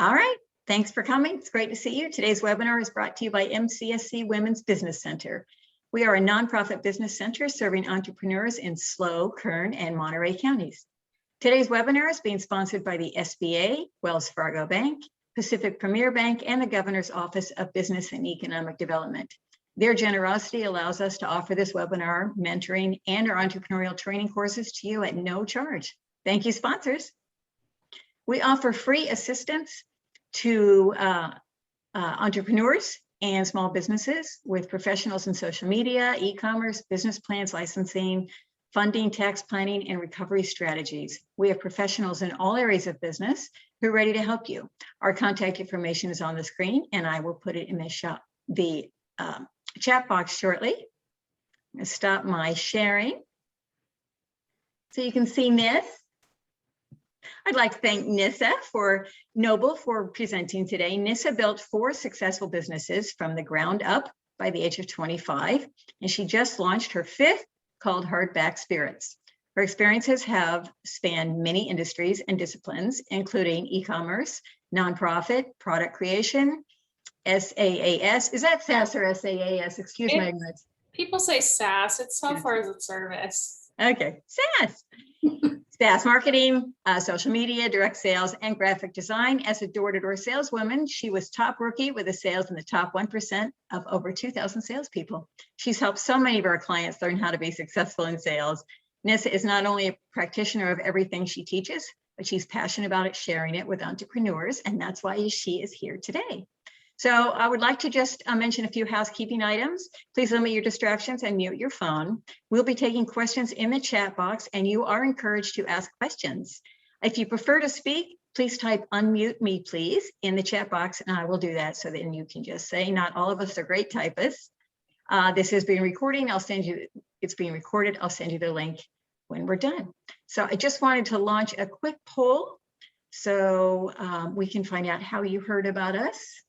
All right, thanks for coming. It's great to see you. Today's webinar is brought to you by MCSC Women's Business Center. We are a nonprofit business center serving entrepreneurs in SLO, Kern, and Monterey counties. Today's webinar is being sponsored by the SBA, Wells Fargo Bank, Pacific Premier Bank, and the Governor's Office of Business and Economic Development. Their generosity allows us to offer this webinar, mentoring, and our entrepreneurial training courses to you at no charge. Thank you, sponsors. We offer free assistance to entrepreneurs and small businesses with professionals in social media, e-commerce, business plans, licensing, funding, tax planning, and recovery strategies. We have professionals in all areas of business who are ready to help you. Our contact information is on the screen, and I will put it in the chat box shortly. I'm going to stop my sharing so you can see Nisse. I'd like to thank Nisse Noble for presenting today. Nisse built 4 successful businesses from the ground up by the age of 25, and she just launched her 5th called Hardback Spirits. Her experiences have spanned many industries and disciplines, including e-commerce, nonprofit, product creation, SaaS. Is that SaaS or SaaS? Excuse my ignorance. People say SaaS. It's software as a service. Okay, SaaS. SaaS marketing, social media, direct sales, and graphic design. As a door-to-door saleswoman, she was top rookie with the sales in the top 1% of over 2,000 salespeople. She's helped so many of our clients learn how to be successful in sales. Nisse is not only a practitioner of everything she teaches, but she's passionate about it, sharing it with entrepreneurs, and that's why she is here today. So I would like to just mention a few housekeeping items. Please limit your distractions and mute your phone. We'll be taking questions in the chat box, and you are encouraged to ask questions. If you prefer to speak, please type "unmute me, please" in the chat box, and I will do that so then you can just say, not all of us are great typists. This is being recorded. It's being recorded. I'll send you the link when we're done. So I just wanted to launch a quick poll so we can find out how you heard about us.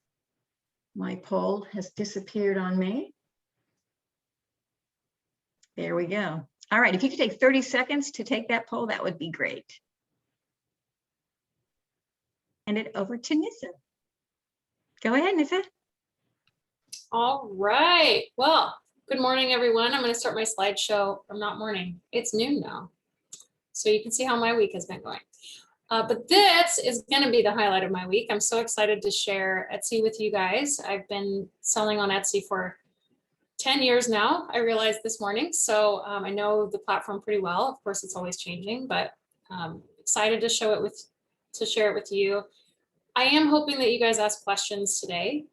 My poll has disappeared on me. There we go. All right, if you could take 30 seconds to take that poll, that would be great. Hand it over to Nisse. Go ahead, Nisse. All right. Well, good morning, everyone. I'm going to start my slideshow. Or not morning. It's noon now. So you can see how my week has been going. But this is going to be the highlight of my week. I'm so excited to share Etsy with you guys. I've been selling on Etsy for 10 years now, I realized this morning. So I know the platform pretty well. Of course, it's always changing, but excited to share it with you. I am hoping that you guys ask questions today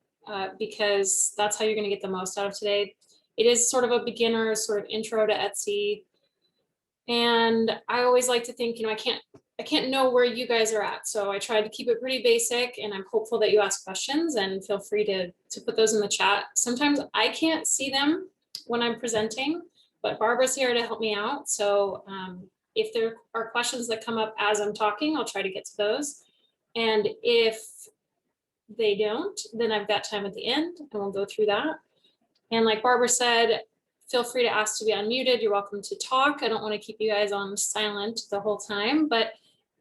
because that's how you're going to get the most out of today. It is sort of a beginner sort of intro to Etsy. And I always like to think, I can't know where you guys are at. So I tried to keep it pretty basic, and I'm hopeful that you ask questions, and feel free to put those in the chat. Sometimes I can't see them when I'm presenting, but Barbara's here to help me out. So if there are questions that come up as I'm talking, I'll try to get to those. And if they don't, then I've got time at the end and we'll go through that. And like Barbara said, feel free to ask to be unmuted. You're welcome to talk. I don't want to keep you guys on silent the whole time, but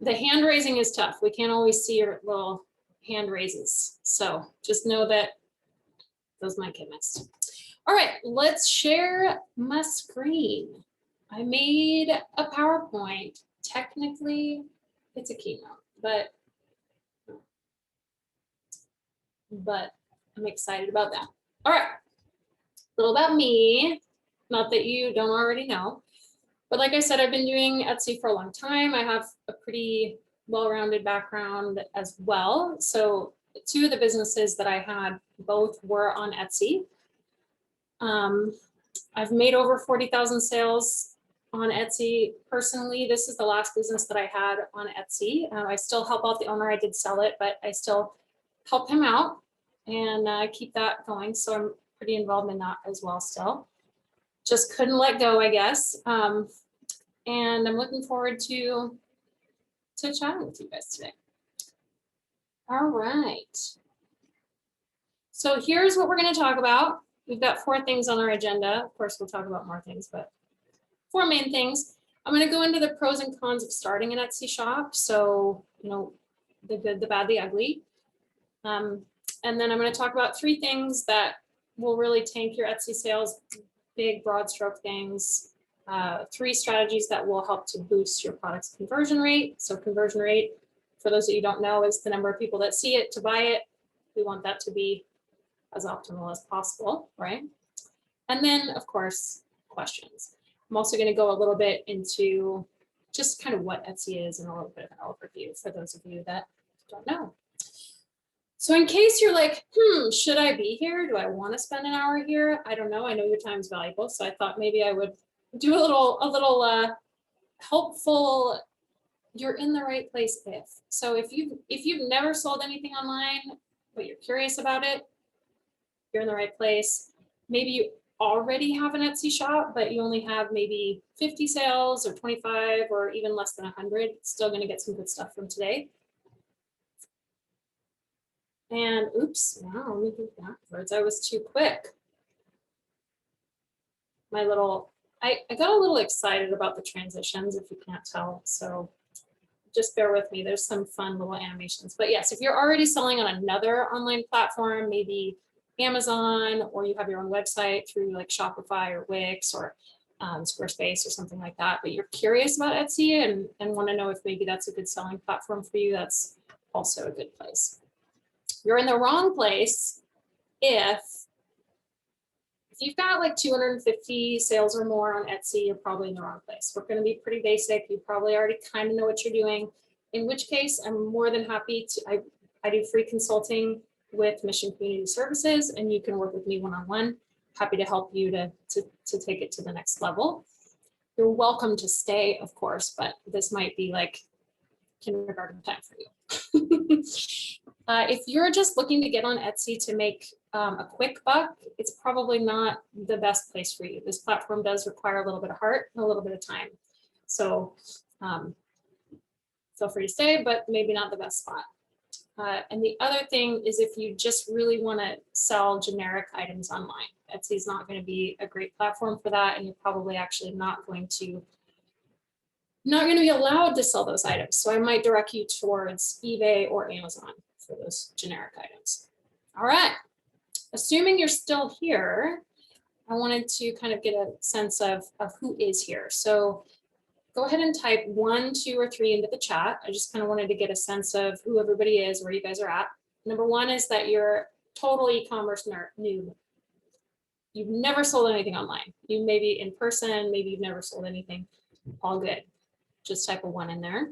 the hand raising is tough. We can't always see your little hand raises. So just know that those might get missed. All right, let's share my screen. I made a PowerPoint. Technically, it's a keynote, but I'm excited about that. All right, a little about me. Not that you don't already know, but like I said, I've been doing Etsy for a long time. I have a pretty well-rounded background as well. So 2 of the businesses that I had, both were on Etsy. I've made over 40,000 sales on Etsy personally. This is the last business that I had on Etsy. I still help out the owner. I did sell it, but I still help him out and keep that going. So I'm pretty involved in that as well still. Just couldn't let go, I guess. And I'm looking forward to chatting with you guys today. All right. So here's what we're going to talk about. We've got 4 things on our agenda. Of course, we'll talk about more things, but 4 main things. I'm going to go into the pros and cons of starting an Etsy shop. So, the good, the bad, the ugly. And then I'm going to talk about 3 things that will really tank your Etsy sales, big broad stroke things. 3 strategies that will help to boost your product's conversion rate. So conversion rate, for those of you who don't know, is the number of people that see it to buy it. We want that to be as optimal as possible, right? And then, of course, questions. I'm also going to go a little bit into just kind of what Etsy is and a little bit of an overview for those of you that don't know. So in case you're like, should I be here? Do I want to spend an hour here? I don't know. I know your time's valuable. So I thought maybe I would do a little helpful, you're in the right place if. So if you've never sold anything online, but you're curious about it, you're in the right place. Maybe you already have an Etsy shop, but you only have maybe 50 sales or 25 or even less than 100. Still going to get some good stuff from today. And oops, wow, let me go backwards. I was too quick. I got a little excited about the transitions, if you can't tell. So just bear with me. There's some fun little animations. But yes, if you're already selling on another online platform, maybe Amazon, or you have your own website through like Shopify or Wix or Squarespace or something like that, but you're curious about Etsy and want to know if maybe that's a good selling platform for you, that's also a good place. You're in the wrong place if you've got like 250 sales or more on Etsy, you're probably in the wrong place. We're going to be pretty basic. You probably already kind of know what you're doing, in which case I'm more than happy to, I do free consulting with Mission Community Services, and you can work with me one-on-one. Happy to help you to take it to the next level. You're welcome to stay, of course, but this might be like kindergarten time for you. If you're just looking to get on Etsy to make a quick buck, it's probably not the best place for you. This platform does require a little bit of heart and a little bit of time. So feel free to stay, but maybe not the best spot. And the other thing is, if you just really want to sell generic items online, Etsy is not going to be a great platform for that, and you're probably actually not going to be allowed to sell those items. So I might direct you towards eBay or Amazon for those generic items. All right, assuming you're still here, I wanted to kind of get a sense of who is here. So go ahead and type 1, 2, or 3 into the chat. I just kind of wanted to get a sense of who everybody is, where you guys are at. Number 1 is that you're total e-commerce noob. You've never sold anything online. You may be in person, maybe you've never sold anything. All good. Just type a 1 in there.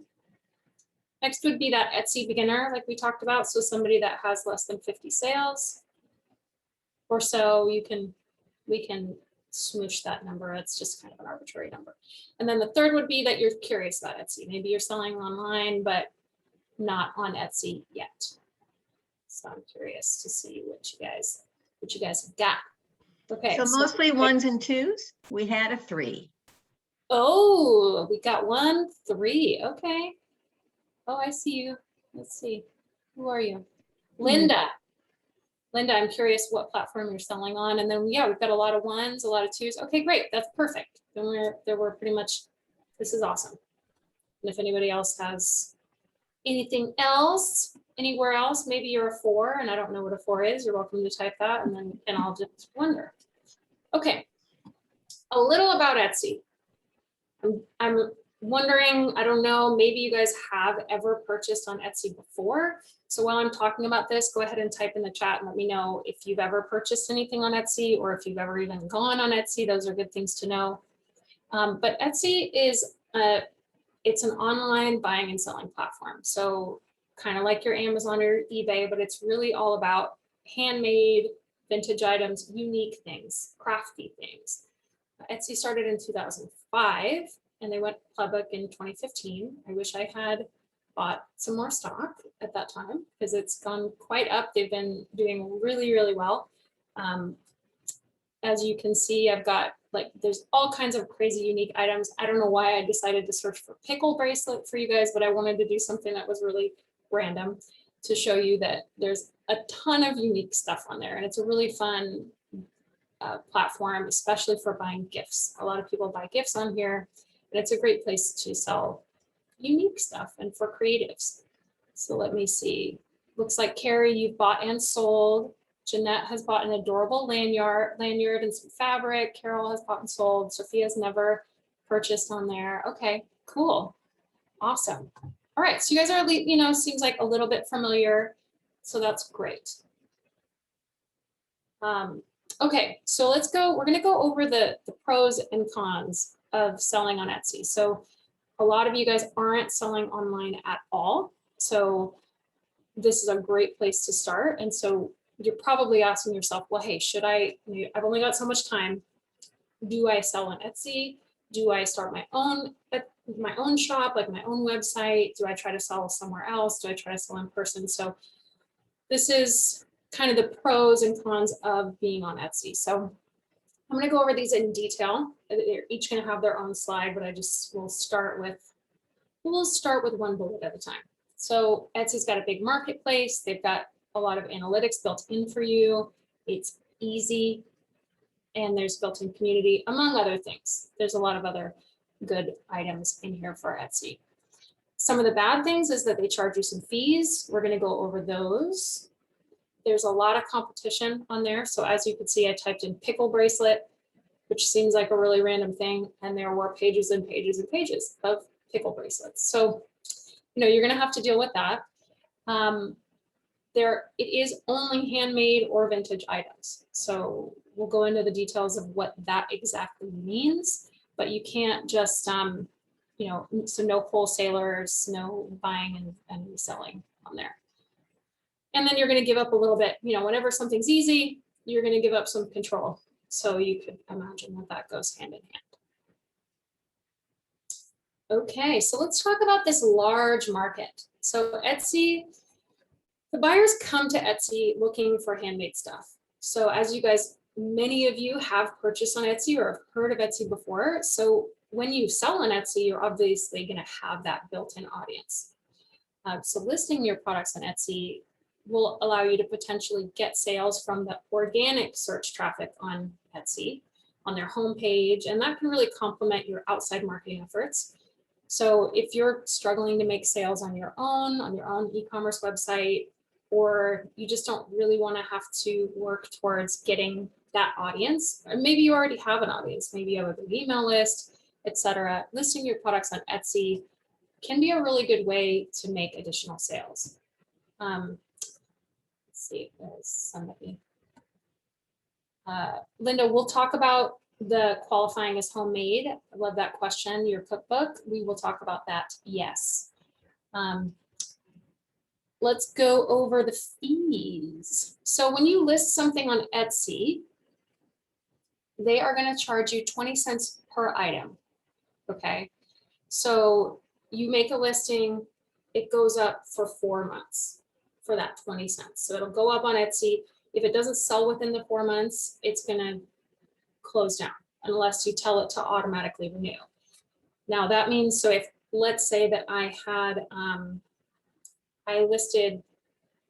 Next would be that Etsy beginner, like we talked about. So somebody that has less than 50 sales or so, we can smoosh that number. It's just kind of an arbitrary number. And then the third would be that you're curious about Etsy. Maybe you're selling online, but not on Etsy yet. So I'm curious to see what you guys have got. Okay. So mostly 1s and 2s. We had a 3. Oh, we got 1, 3. Okay. Oh, I see you. Let's see. Who are you? Linda. Linda, I'm curious what platform you're selling on. And then, yeah, we've got a lot of 1s, a lot of 2s. Okay, great. That's perfect. Then we're pretty much, this is awesome. And if anybody else has anything else, anywhere else, maybe you're a 4 and I don't know what a 4 is. You're welcome to type that, and I'll just wonder. Okay. A little about Etsy. I'm wondering, I don't know, maybe you guys have ever purchased on Etsy before. So while I'm talking about this, go ahead and type in the chat and let me know if you've ever purchased anything on Etsy, or if you've ever even gone on Etsy. Those are good things to know. But Etsy is it's an online buying and selling platform. So kind of like your Amazon or eBay, but it's really all about handmade, vintage items, unique things, crafty things. Etsy started in 2005 and they went public in 2015. I wish I had bought some more stock at that time because it's gone quite up. They've been doing really, really well. As you can see, I've got there's all kinds of crazy unique items. I don't know why I decided to search for pickle bracelet for you guys, but I wanted to do something that was really random to show you that there's a ton of unique stuff on there. And it's a really fun platform, especially for buying gifts. A lot of people buy gifts on here, and it's a great place to sell unique stuff and for creatives. So let me see. Looks like Carrie, you've bought and sold. Jeanette has bought an adorable lanyard and some fabric. Carol has bought and sold. Sophia's never purchased on there. Okay, cool. Awesome. All right, so you guys are, you know, seems like a little bit familiar. So that's great. Okay, so let's go, we're gonna go over the pros and cons of selling on Etsy. So a lot of you guys aren't selling online at all. So this is a great place to start. And so you're probably asking yourself, well, hey, should I've only got so much time. Do I sell on Etsy? Do I start my own shop, like my own website? Do I try to sell somewhere else? Do I try to sell in person? So this is kind of the pros and cons of being on Etsy. So I'm going to go over these in detail. They're each going to have their own slide, but we'll start with one bullet at a time. So Etsy's got a big marketplace. They've got a lot of analytics built in for you. It's easy, and there's built-in community, among other things. There's a lot of other good items in here for Etsy. Some of the bad things is that they charge you some fees. We're going to go over those. There's a lot of competition on there. So as you can see, I typed in pickle bracelet, which seems like a really random thing. And there were pages and pages and pages of pickle bracelets. So, you know, you're going to have to deal with that. It is only handmade or vintage items. So we'll go into the details of what that exactly means, but you can't just, you know, so no wholesalers, no buying and reselling on there. And then you're going to give up a little bit, you know, whenever something's easy, you're going to give up some control. So you could imagine that goes hand in hand. Okay, so let's talk about this large market. So Etsy, the buyers come to Etsy looking for handmade stuff. So as you guys, many of you have purchased on Etsy or have heard of Etsy before. So when you sell on Etsy, you're obviously going to have that built-in audience. So listing your products on Etsy will allow you to potentially get sales from the organic search traffic on Etsy, on their homepage, and that can really complement your outside marketing efforts. So if you're struggling to make sales on your own e-commerce website, or you just don't really want to have to work towards getting that audience, or maybe you already have an audience, maybe you have an email list, etc. Listing your products on Etsy can be a really good way to make additional sales. Let's see if there's somebody. Linda, we'll talk about the qualifying as homemade. I love that question. Your cookbook, we will talk about that. Yes. Let's go over the fees. So when you list something on Etsy, they are going to charge you 20 cents per item. Okay. So you make a listing, it goes up for 4 months for that 20 cents. So it'll go up on Etsy. If it doesn't sell within the 4 months, it's going to close down unless you tell it to automatically renew. Now that means, so if let's say that I had, I listed,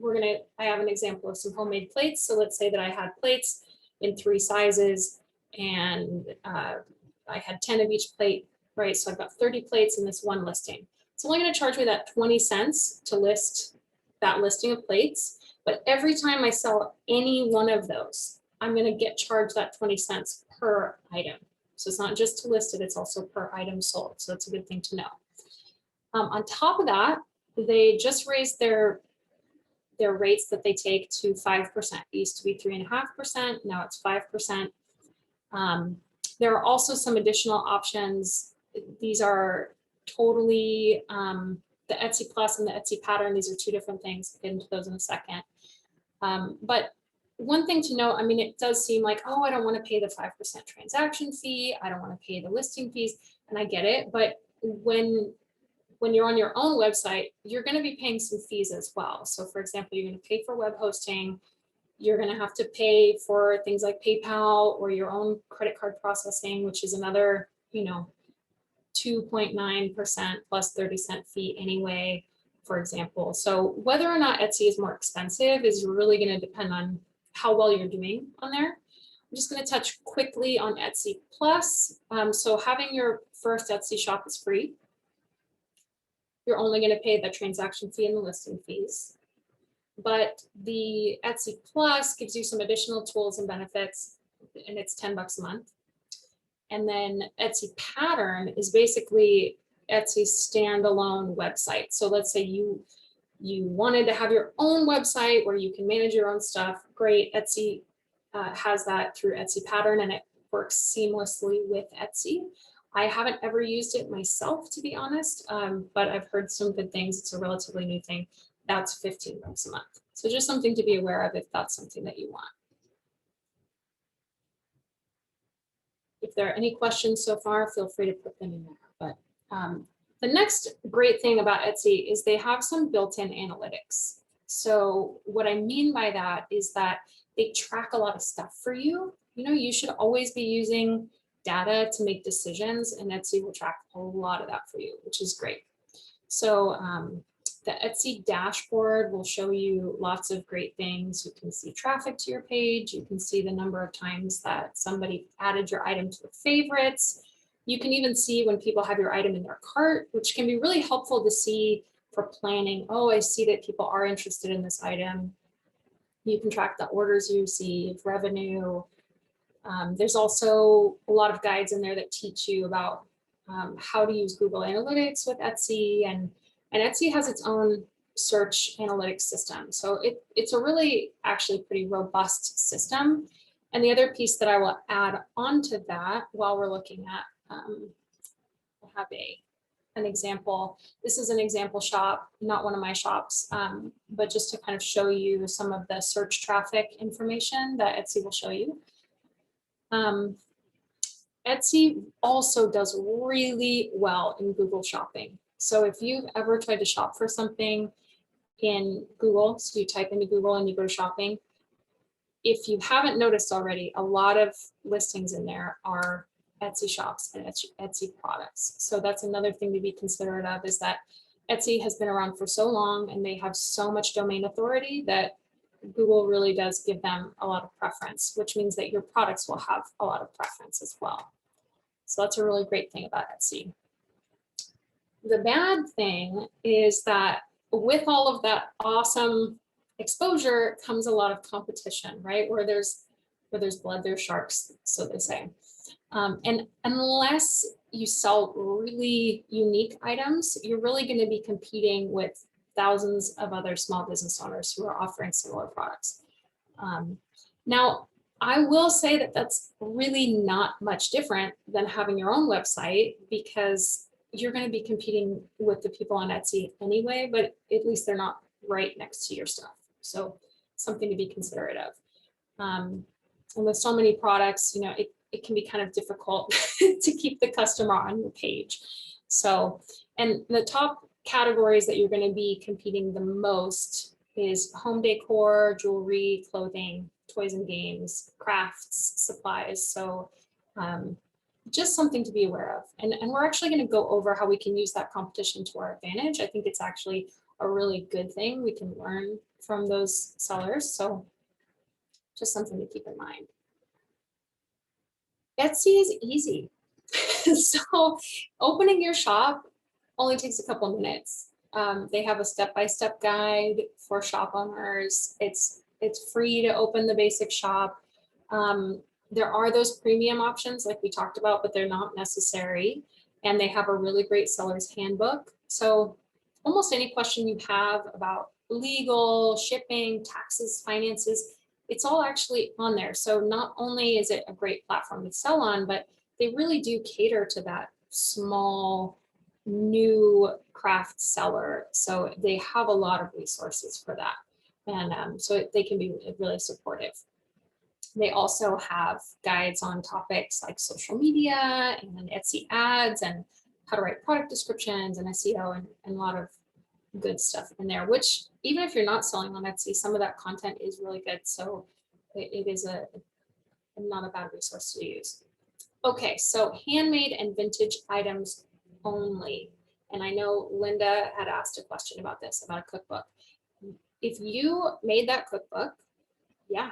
I have an example of some homemade plates. So let's say that I had plates in 3 sizes and I had 10 of each plate, right? So I've got 30 plates in this one listing. It's only going to charge me that 20 cents to list that listing of plates. But every time I sell any one of those, I'm going to get charged that 20 cents per item. So it's not just to list it, it's also per item sold. So that's a good thing to know. On top of that, they just raised their rates that they take to 5%. It used to be 3.5%, now it's 5%. There are also some additional options. These are totally, the Etsy Plus and the Etsy Pattern, these are 2 different things. I'll get into those in a second. But one thing to note, I mean, it does seem like, oh, I don't want to pay the 5% transaction fee. I don't want to pay the listing fees. And I get it. But when you're on your own website, you're going to be paying some fees as well. So for example, you're going to pay for web hosting. You're going to have to pay for things like PayPal or your own credit card processing, which is another, you know, 2.9% plus 30-cent fee anyway, for example. So whether or not Etsy is more expensive is really going to depend on how well you're doing on there. I'm just going to touch quickly on Etsy Plus. So having your first Etsy shop is free. You're only going to pay the transaction fee and the listing fees. But the Etsy Plus gives you some additional tools and benefits, and it's $10 a month. And then Etsy Pattern is basically Etsy's standalone website. So let's say you wanted to have your own website where you can manage your own stuff. Great, Etsy has that through Etsy Pattern, and it works seamlessly with Etsy. I haven't ever used it myself, to be honest, but I've heard some good things. It's a relatively new thing. That's $15 a month. So just something to be aware of if that's something that you want. If there are any questions so far, feel free to put them in there. But the next great thing about Etsy is they have some built-in analytics. So what I mean by that is that they track a lot of stuff for you. You know, you should always be using data to make decisions, and Etsy will track a lot of that for you, which is great. So the Etsy dashboard will show you lots of great things. You can see traffic to your page. You can see the number of times that somebody added your item to their favorites. You can even see when people have your item in their cart, which can be really helpful to see for planning. Oh, I see that people are interested in this item. You can track the orders you receive, revenue. There's also a lot of guides in there that teach you about how to use Google Analytics with Etsy, and Etsy has its own search analytics system. So it's a really actually pretty robust system. And the other piece that I will add onto that while we're looking at, I have an example. This is an example shop, not one of my shops, but just to kind of show you some of the search traffic information that Etsy will show you. Etsy also does really well in Google Shopping. So if you've ever tried to shop for something in Google, so you type into Google and you go to shopping, if you haven't noticed already, a lot of listings in there are Etsy shops and Etsy products. So that's another thing to be considerate of, is that Etsy has been around for so long and they have so much domain authority that Google really does give them a lot of preference, which means that your products will have a lot of preference as well. So that's a really great thing about Etsy. The bad thing is that with all of that awesome exposure comes a lot of competition, right? Where there's blood, there's sharks, so they say. And unless you sell really unique items, you're really going to be competing with thousands of other small business owners who are offering similar products. Now, I will say that that's really not much different than having your own website, because you're going to be competing with the people on Etsy anyway, but at least they're not right next to your stuff. So something to be considerate of. And with so many products, you know, it can be kind of difficult to keep the customer on your page. So, and the top categories that you're going to be competing the most is home decor, jewelry, clothing, toys and games, crafts, supplies. So just something to be aware of. And we're actually going to go over how we can use that competition to our advantage. I think it's actually a really good thing. We can learn from those sellers. So just something to keep in mind. Etsy is easy. So opening your shop only takes a couple of minutes. They have a step-by-step guide for shop owners. It's free to open the basic shop. There are those premium options like we talked about, but they're not necessary. And they have a really great seller's handbook. So almost any question you have about legal, shipping, taxes, finances, it's all actually on there. So not only is it a great platform to sell on, but they really do cater to that small, new craft seller. So they have a lot of resources for that. And so they can be really supportive. They also have guides on topics like social media and Etsy ads and how to write product descriptions and SEO and a lot of good stuff in there, which even if you're not selling on Etsy, some of that content is really good. So it is not a bad resource to use. Okay, so handmade and vintage items only. And I know Linda had asked a question about this, about a cookbook. If you made that cookbook, yeah,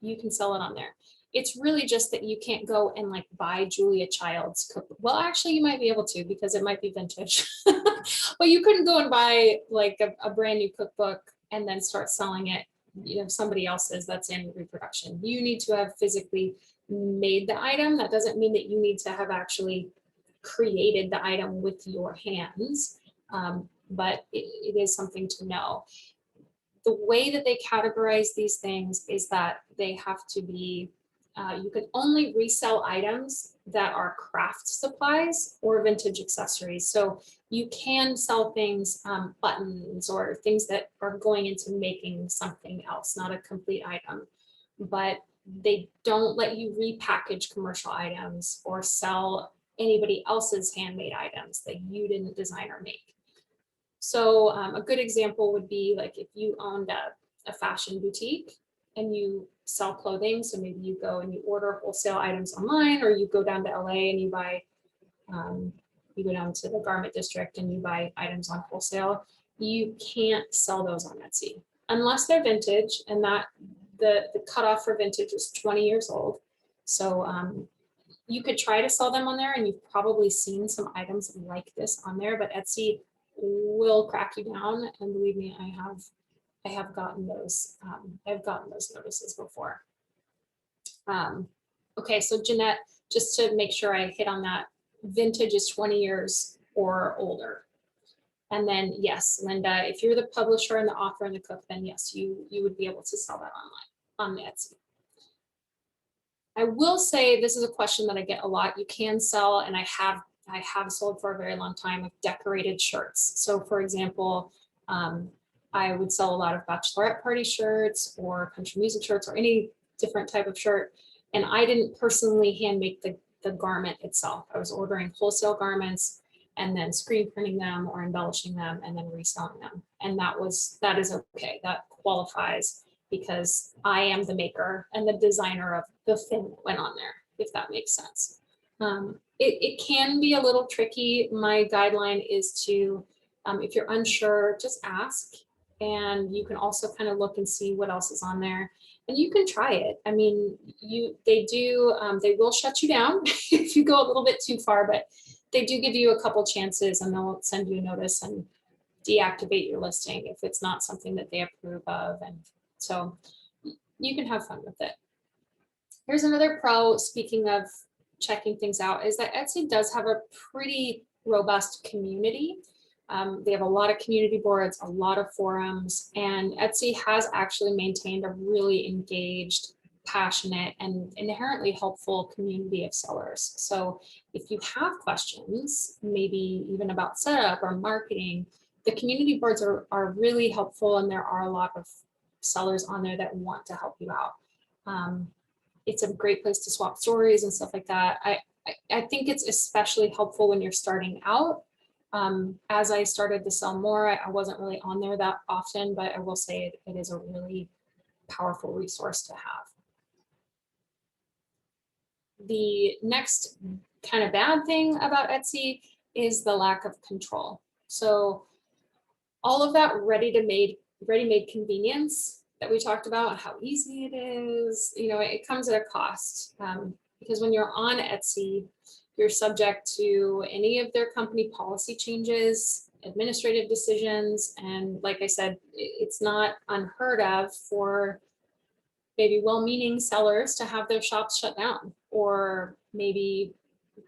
you can sell it on there. It's really just that you can't go and like buy Julia Child's cookbook. Well, actually you might be able to, because it might be vintage, but you couldn't go and buy like a brand new cookbook and then start selling it, somebody else's that's in reproduction. You need to have physically made the item. That doesn't mean that you need to have actually created the item with your hands, but it is something to know. The way that they categorize these things is that they have to be, you can only resell items that are craft supplies or vintage accessories. So you can sell things, buttons or things that are going into making something else, not a complete item, but they don't let you repackage commercial items or sell anybody else's handmade items that you didn't design or make. So a good example would be like if you owned a fashion boutique and you sell clothing. So maybe you go and you order wholesale items online, or you go down to LA and you buy, you go down to the garment district and you buy items on wholesale. You can't sell those on Etsy unless they're vintage, and that the cutoff for vintage is 20 years old. So you could try to sell them on there, and you've probably seen some items like this on there, but Etsy will crack you down. And believe me, I have gotten those. I've gotten those notices before. Okay, so Jeanette, just to make sure I hit on that, vintage is 20 years or older. And then yes, Linda, if you're the publisher and the author and the cook, then yes, you would be able to sell that online on Etsy. I will say this is a question that I get a lot. You can sell, and I have sold for a very long time, with decorated shirts. So for example, I would sell a lot of bachelorette party shirts or country music shirts or any different type of shirt. And I didn't personally hand make the garment itself. I was ordering wholesale garments and then screen printing them or embellishing them and then reselling them. And that is okay. That qualifies because I am the maker and the designer of the thing that went on there, if that makes sense. It can be a little tricky. My guideline is to, if you're unsure, just ask. And you can also kind of look and see what else is on there. And you can try it. I mean, they will shut you down if you go a little bit too far, but they do give you a couple chances, and they'll send you a notice and deactivate your listing if it's not something that they approve of. And so you can have fun with it. Here's another pro, speaking of checking things out, is that Etsy does have a pretty robust community. They have a lot of community boards, a lot of forums, and Etsy has actually maintained a really engaged, passionate, and inherently helpful community of sellers. So if you have questions, maybe even about setup or marketing, the community boards are really helpful, and there are a lot of sellers on there that want to help you out. It's a great place to swap stories and stuff like that. I think it's especially helpful when you're starting out. As I started to sell more, I wasn't really on there that often, but I will say it is a really powerful resource to have. The next kind of bad thing about Etsy is the lack of control. So all of that ready-made convenience that we talked about, how easy it is, it comes at a cost, because when you're on Etsy, you're subject to any of their company policy changes, administrative decisions, and like I said, it's not unheard of for maybe well-meaning sellers to have their shops shut down or maybe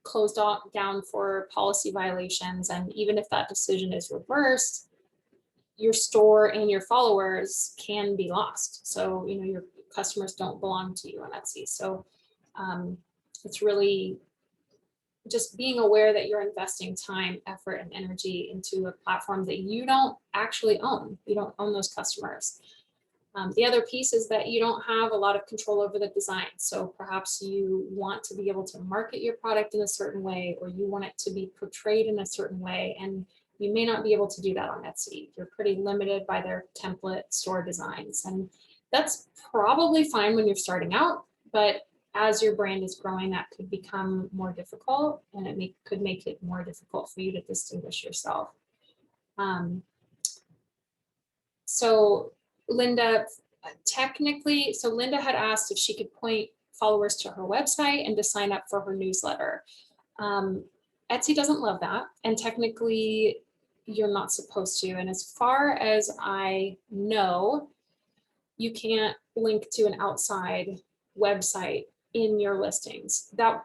closed down for policy violations. And even if that decision is reversed, your store and your followers can be lost. So, your customers don't belong to you on Etsy. So it's really just being aware that you're investing time, effort, and energy into a platform that you don't actually own. You don't own those customers. The other piece is that you don't have a lot of control over the design. So perhaps you want to be able to market your product in a certain way, or you want it to be portrayed in a certain way, and you may not be able to do that on Etsy. You're pretty limited by their template store designs. And that's probably fine when you're starting out, but as your brand is growing, that could become more difficult, and it could make it more difficult for you to distinguish yourself. So Linda, Linda had asked if she could point followers to her website and to sign up for her newsletter. Etsy doesn't love that. And technically, you're not supposed to. And as far as I know, you can't link to an outside website in your listings. That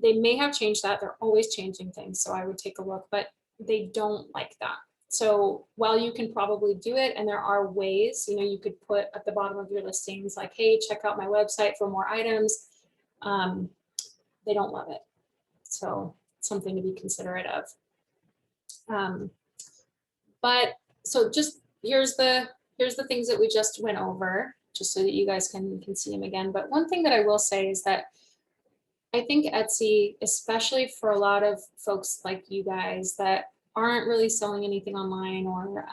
they may have changed that. They're always changing things. So I would take a look, but they don't like that. So while you can probably do it, and there are ways, you know, you could put at the bottom of your listings like, hey, check out my website for more items. They don't love it. So something to be considerate of. But so just here's the things that we just went over, just so that you guys can see them again. But one thing that I will say is that I think Etsy, especially for a lot of folks like you guys that aren't really selling anything online or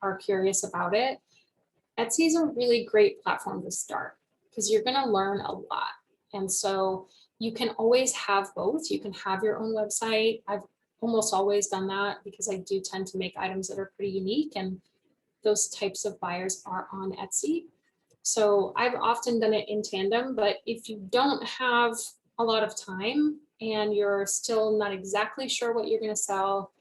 are curious about it, Etsy is a really great platform to start because you're going to learn a lot. And so you can always have both. You can have your own website. I've almost always done that because I do tend to make items that are pretty unique, and those types of buyers are on Etsy. So I've often done it in tandem, but if you don't have a lot of time and you're still not exactly sure what you're going to sell,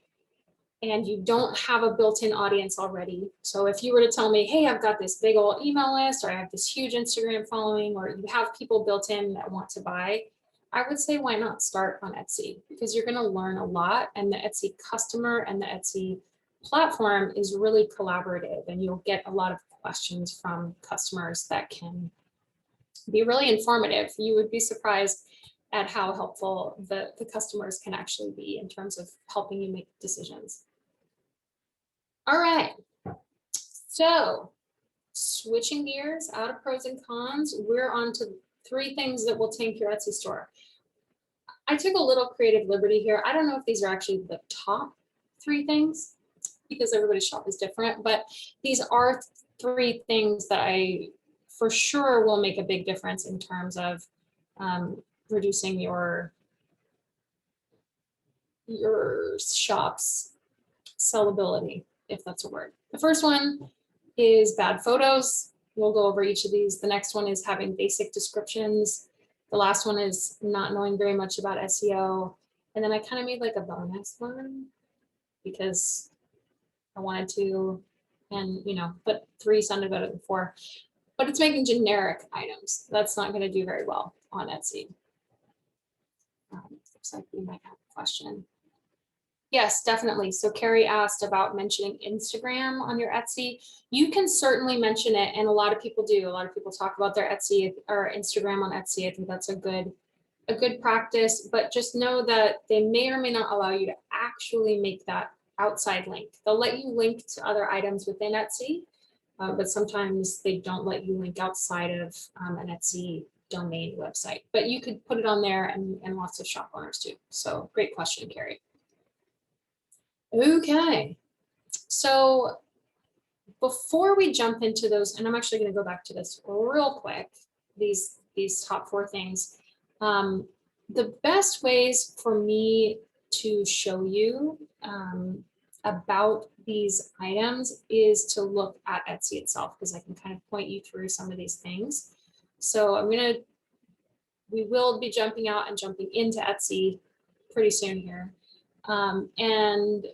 and you don't have a built-in audience already. So if you were to tell me, hey, I've got this big old email list, or I have this huge Instagram following, or you have people built in that want to buy, I would say, why not start on Etsy? Because you're going to learn a lot, and the Etsy customer and the Etsy platform is really collaborative, and you'll get a lot of questions from customers that can be really informative. You would be surprised at how helpful the customers can actually be in terms of helping you make decisions. All right, so switching gears out of pros and cons, we're on to 3 things that will tank your Etsy store. I took a little creative liberty here. I don't know if these are actually the top 3 things because everybody's shop is different, but these are 3 things that I for sure will make a big difference in terms of reducing your shop's sellability, if that's a word. The first one is bad photos. We'll go over each of these. The next one is having basic descriptions. The last one is not knowing very much about SEO. And then I kind of made like a bonus one because I wanted to, and you know, but 3 sounded better than 4. But it's making generic items. That's not going to do very well on Etsy. Looks like we might have a question. Yes, definitely. So Carrie asked about mentioning Instagram on your Etsy. You can certainly mention it, and a lot of people do. A lot of people talk about their Etsy or Instagram on Etsy. I think that's a good practice, but just know that they may or may not allow you to actually make that outside link. They'll let you link to other items within Etsy, but sometimes they don't let you link outside of an Etsy domain website. But you could put it on there, and lots of shop owners do. So great question, Carrie. Okay, so before we jump into those, and I'm actually going to go back to this real quick, these top 4 things. The best ways for me to show you about these items is to look at Etsy itself, because I can kind of point you through some of these things. So we will be jumping out and jumping into Etsy pretty soon here. And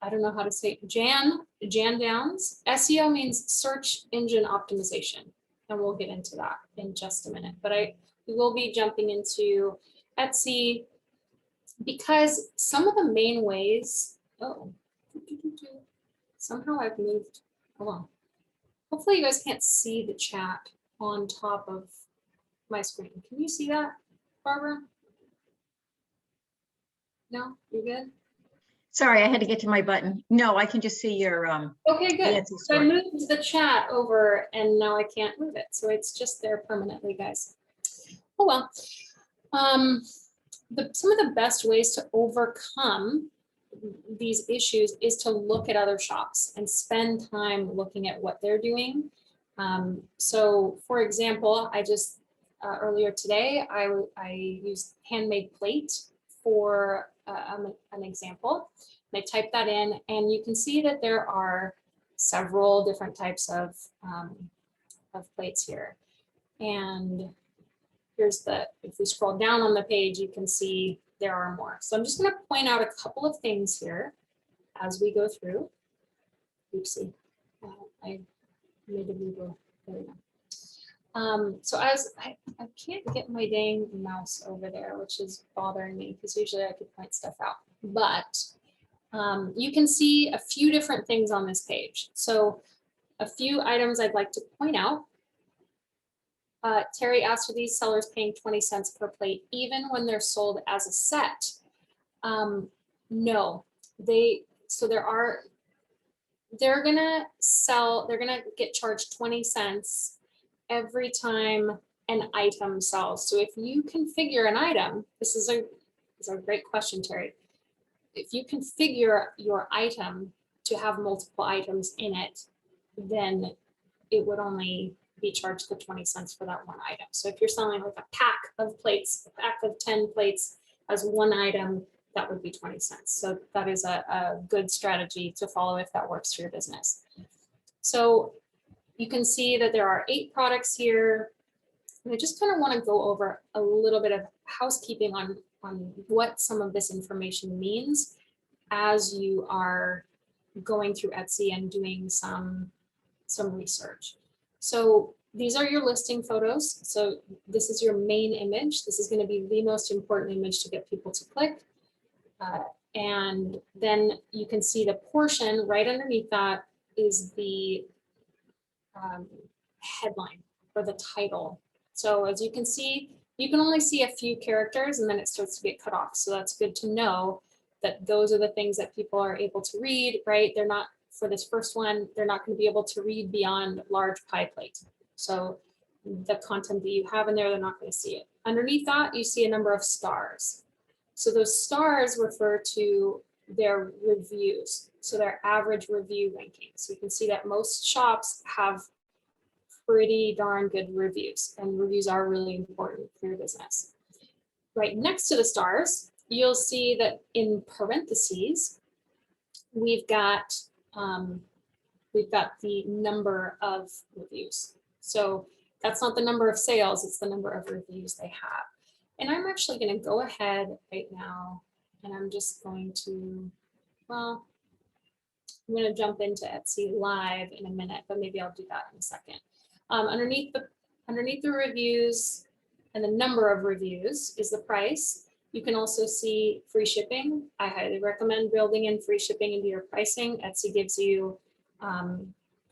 I don't know how to say it. Jan Downs. SEO means search engine optimization. And we'll get into that in just a minute. But we will be jumping into Etsy because some of the main ways, somehow I've moved, hold on. Hopefully you guys can't see the chat on top of my screen. Can you see that, Barbara? No, you're good? Sorry, I had to get to my button. No, I can just see your Okay, good. Etsy So I store. moved the chat over and now I can't move it. So it's just there permanently, guys. Oh well. Some of the best ways to overcome these issues is to look at other shops and spend time looking at what they're doing. So for example, I just earlier today, I used Handmade plate for an example. And I typed that in, and you can see that there are several different types of plates here. And here's if we scroll down on the page, you can see there are more. So I'm just going to point out a couple of things here. as we go through. Oopsie, I made a Google. There we go. So as I can't get my dang mouse over there, which is bothering me because usually I could point stuff out. But you can see a few different things on this page. So a few items I'd like to point out. Terry asked, are these sellers paying 20 cents per plate even when they're sold as a set? No, they're gonna get charged 20 cents every time an item sells. So if you configure an item, this is a great question, Terry. If you configure your item to have multiple items in it, then it would only be charged the 20 cents for that one item. So if you're selling like a pack of plates, a pack of 10 plates as one item, that would be 20 cents. So that is a good strategy to follow if that works for your business. So you can see that there are 8 products here. And I just kind of want to go over a little bit of housekeeping on what some of this information means as you are going through Etsy and doing some research. So these are your listing photos. So this is your main image. This is going to be the most important image to get people to click. And then you can see the portion right underneath that is the headline or the title. So as you can see, you can only see a few characters and then it starts to get cut off. So that's good to know that those are the things that people are able to read, right? They're not, for this first one, they're not going to be able to read beyond large pie plate. So the content that you have in there, they're not going to see it. Underneath that, you see a number of stars. So those stars refer to their reviews, so their average review ranking. So you can see that most shops have pretty darn good reviews, and reviews are really important for your business. Right next to the stars, you'll see that in parentheses, we've got the number of reviews. So that's not the number of sales, it's the number of reviews they have. And I'm actually going to go ahead right now and I'm just going to, well, I'm going to jump into Etsy live in a minute, but maybe I'll do that in a second. Underneath the reviews and the number of reviews is the price. You can also see free shipping. I highly recommend building in free shipping into your pricing. Etsy gives you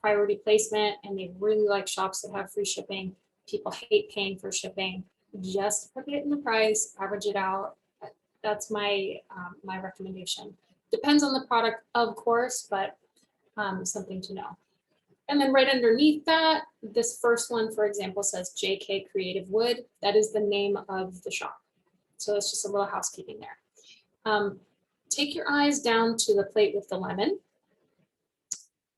priority placement, and they really like shops that have free shipping. People hate paying for shipping. Just put it in the price, average it out. That's my my recommendation. Depends on the product, of course, but something to know. And then right underneath that, this first one, for example, says JK Creative Wood. That is the name of the shop. So it's just a little housekeeping there. Take your eyes down to the plate with the lemon.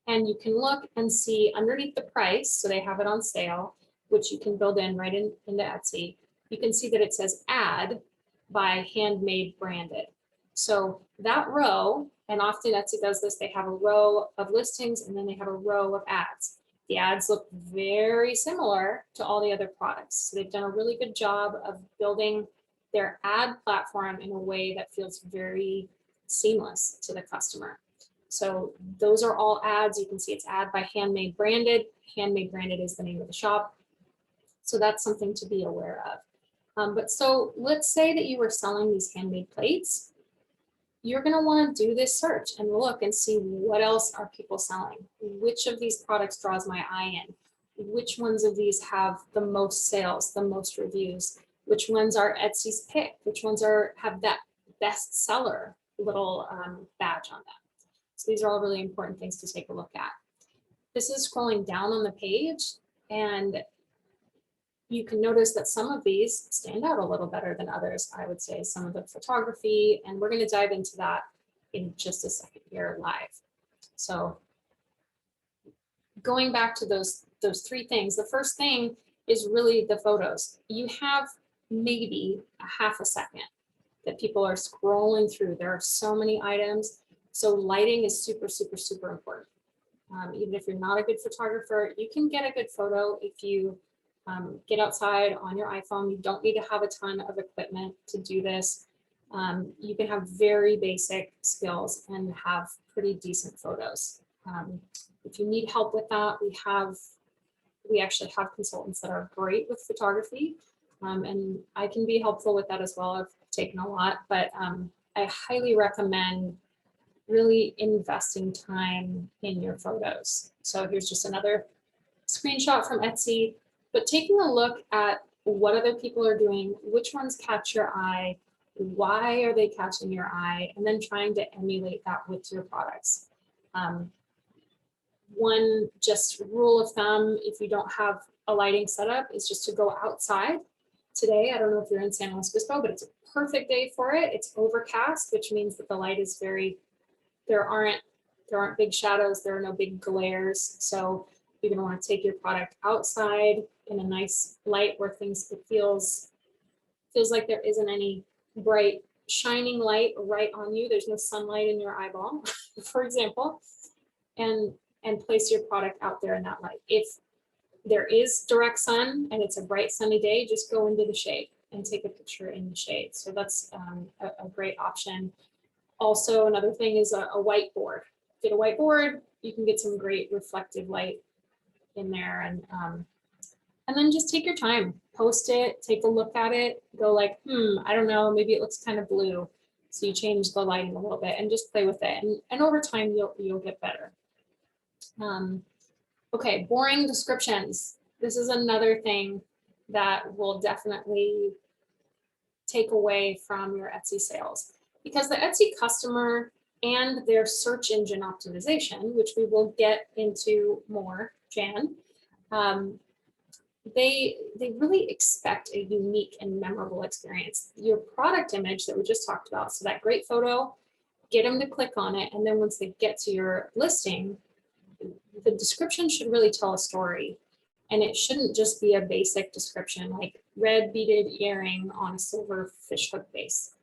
And you can look and see underneath the price, so they have it on sale, which you can build in right into Etsy. You can see that it says add by Handmade branded. So that row, and often Etsy does this, they have a row of listings and then they have a row of ads. The ads look very similar to all the other products. So they've done a really good job of building their ad platform in a way that feels very seamless to the customer. So those are all ads. You can see it's ad by Handmade branded. Handmade branded is the name of the shop. So that's something to be aware of. But so let's say that you were selling these handmade plates. You're going to want to do this search and look and see what else are people selling. Which of these products draws my eye in? Which ones of these have the most sales, the most reviews? Which ones are Etsy's pick? Which ones have that best seller little badge on them? So these are all really important things to take a look at. This is scrolling down on the page, and you can notice that some of these stand out a little better than others. I would say some of the photography, and we're going to dive into that in just a second here live. So going back to those 3 things, the first thing is really the photos. You have maybe a half a second that people are scrolling through. There are so many items. So lighting is super, super, super important. Even if you're not a good photographer, you can get a good photo if you get outside on your iPhone. You don't need to have a ton of equipment to do this. You can have very basic skills and have pretty decent photos. If you need help with that, we actually have consultants that are great with photography, and I can be helpful with that as well. I've taken a lot, but I highly recommend really investing time in your photos. So here's just another screenshot from Etsy, but taking a look at what other people are doing, which ones catch your eye, why are they catching your eye, and then trying to emulate that with your products. One just rule of thumb, if you don't have a lighting setup, is just to go outside. Today, I don't know if you're in San Luis Obispo, but it's a perfect day for it. It's overcast, which means that the light is very, there aren't big shadows, there are no big glares. So you're gonna want to take your product outside in a nice light where things, it feels like there isn't any bright shining light right on you. There's no sunlight in your eyeball, for example, and place your product out there in that light. If there is direct sun and it's a bright sunny day, just go into the shade and take a picture in the shade. So that's a great option. Also, another thing is a whiteboard. Get a whiteboard, you can get some great reflective light in there, and then just take your time, post it, take a look at it, go like, I don't know, maybe it looks kind of blue. So you change the lighting a little bit and just play with it. And over time, you'll get better. Okay, boring descriptions. This is another thing that will definitely take away from your Etsy sales, because the Etsy customer and their search engine optimization, which we will get into more, Jan, they really expect a unique and memorable experience. Your product image that we just talked about, so that great photo, get them to click on it, and then once they get to your listing, the description should really tell a story. And it shouldn't just be a basic description like red beaded earring on a silver fishhook base.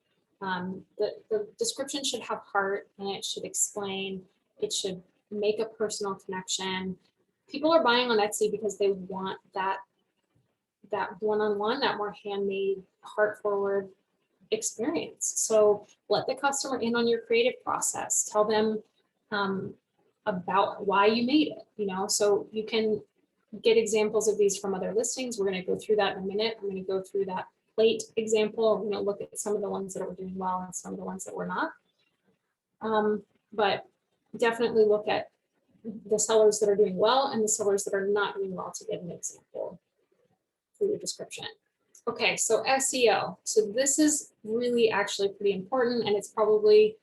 The description should have heart, and it should explain, it should make a personal connection. People are buying on Etsy because they want that one-on-one, that more handmade, heart-forward experience. So let the customer in on your creative process. Tell them about why you made it, so you can get examples of these from other listings. We're going to go through that in a minute. I'm going to go through that plate example. We're going to look at some of the ones that were doing well and some of the ones that were not. But definitely look at the sellers that are doing well and the sellers that are not doing well to get an example for your description. Okay, so SEO. So this is really actually pretty important, and it's probably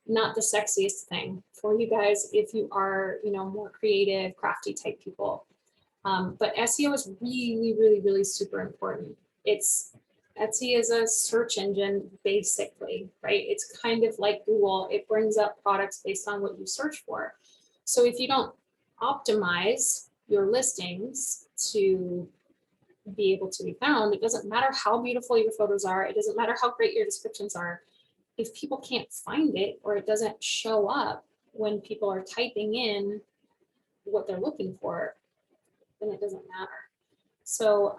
not the sexiest thing for you guys if you are, more creative, crafty type people. But SEO is really, really, really super important. Etsy is a search engine, basically, right? It's kind of like Google. It brings up products based on what you search for. So if you don't optimize your listings to be able to be found, it doesn't matter how beautiful your photos are. It doesn't matter how great your descriptions are. If people can't find it, or it doesn't show up when people are typing in what they're looking for, then it doesn't matter. So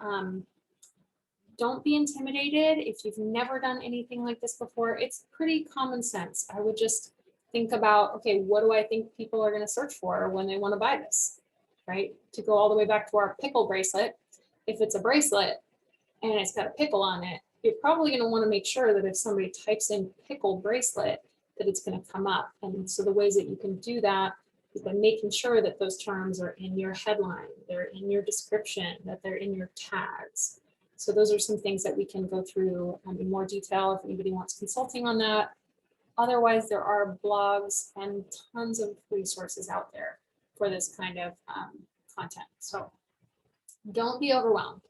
don't be intimidated. If you've never done anything like this before, it's pretty common sense. I would just think about, okay, what do I think people are going to search for when they want to buy this, right? To go all the way back to our pickle bracelet, if it's a bracelet and it's got a pickle on it, you're probably going to want to make sure that if somebody types in pickle bracelet, that it's going to come up. And so the ways that you can do that is by making sure that those terms are in your headline, they're in your description, that they're in your tags. So those are some things that we can go through in more detail if anybody wants consulting on that. Otherwise, there are blogs and tons of resources out there for this kind of content. So don't be overwhelmed.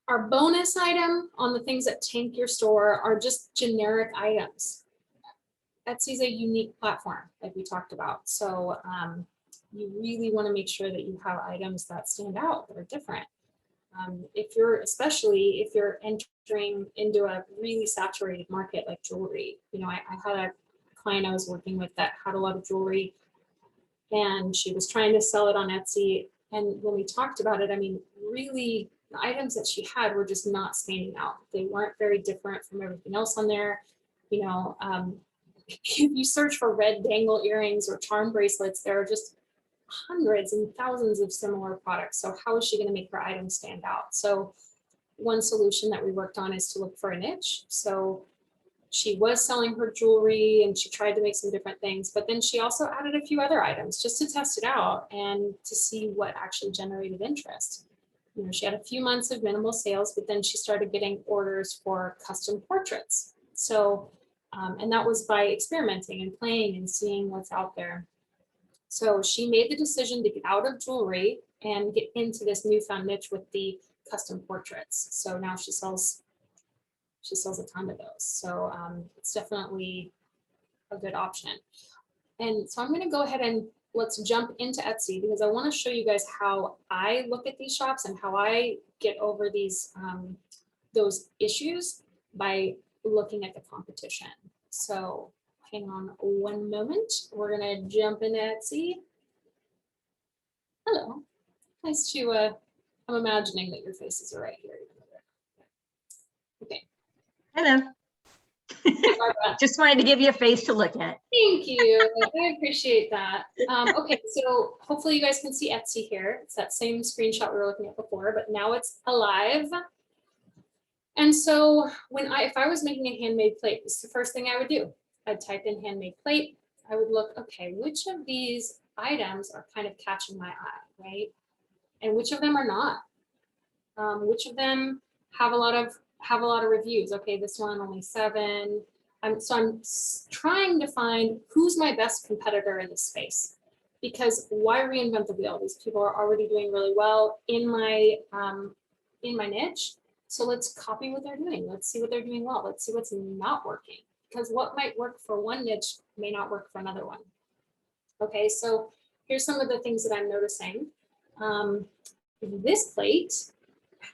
Our bonus item on the things that tank your store are just generic items. Etsy is a unique platform, like we talked about. So you really want to make sure that you have items that stand out, that are different. Especially if you're entering into a really saturated market like jewelry. I had a client I was working with that had a lot of jewelry, and she was trying to sell it on Etsy. And when we talked about it, really the items that she had were just not standing out. They weren't very different from everything else on there. You know, if you search for red dangle earrings or charm bracelets, there are just hundreds and thousands of similar products. So how is she going to make her items stand out? So one solution that we worked on is to look for a niche. So she was selling her jewelry and she tried to make some different things, but then she also added a few other items just to test it out and to see what actually generated interest. You know, she had a few months of minimal sales, but then she started getting orders for custom portraits. So, and that was by experimenting and playing and seeing what's out there. So she made the decision to get out of jewelry and get into this newfound niche with the custom portraits. So now she sells a ton of those. So it's definitely a good option. And so I'm going to go ahead and let's jump into Etsy because I want to show you guys how I look at these shops and how I get over these those issues by looking at the competition. So hang on one moment. We're going to jump into Etsy. Hello. Nice to, I'm imagining that your faces are right here. Okay. Hello. Just wanted to give you a face to look at. Thank you. I appreciate that. Okay, so hopefully you guys can see Etsy here. It's that same screenshot we were looking at before, but now it's alive. And so if I was making a handmade plate, this is the first thing I would do. I'd type in handmade plate. I would look, okay, which of these items are kind of catching my eye, right? And which of them are not? Which of them have a lot of reviews? Okay, this one only 7. I'm trying to find who's my best competitor in this space, because why reinvent the wheel? These people are already doing really well in my niche. So let's copy what they're doing. Let's see what they're doing well. Let's see what's not working, because what might work for one niche may not work for another one. Okay, so here's some of the things that I'm noticing. This plate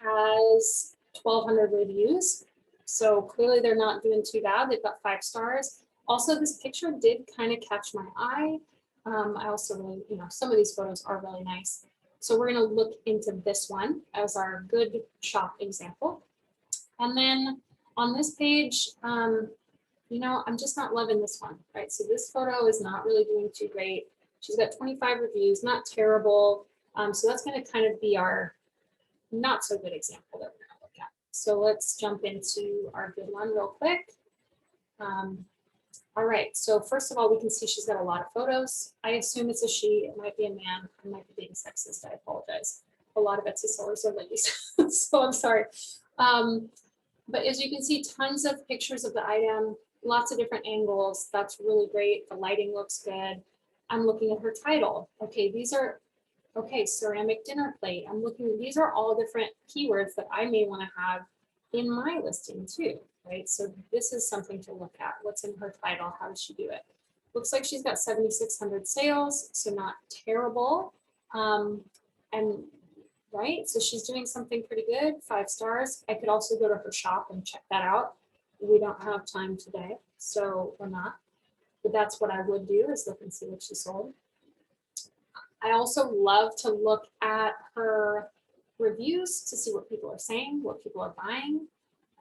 has 1,200 reviews. So clearly they're not doing too bad. They've got 5 stars. Also, this picture did kind of catch my eye. I also really, some of these photos are really nice. So we're going to look into this one as our good shop example. And then on this page, I'm just not loving this one, right? So this photo is not really doing too great. She's got 25 reviews, not terrible. So that's going to kind of be our not so good example that we're going to look at. So let's jump into our good one real quick. All right, so first of all, we can see she's got a lot of photos. I assume it's a she, it might be a man. I might be being sexist, I apologize. A lot of Etsy sellers are ladies, so I'm sorry. But as you can see, tons of pictures of the item, lots of different angles. That's really great. The lighting looks good. I'm looking at her title. Okay, ceramic dinner plate. I'm looking, these are all different keywords that I may want to have in my listing too, right? So this is something to look at. What's in her title? How does she do it? Looks like she's got 7,600 sales, so not terrible. And right, so she's doing something pretty good, 5 stars. I could also go to her shop and check that out. We don't have time today, so we're not. But that's what I would do, is look and see what she sold. I also love to look at her reviews to see what people are saying, what people are buying,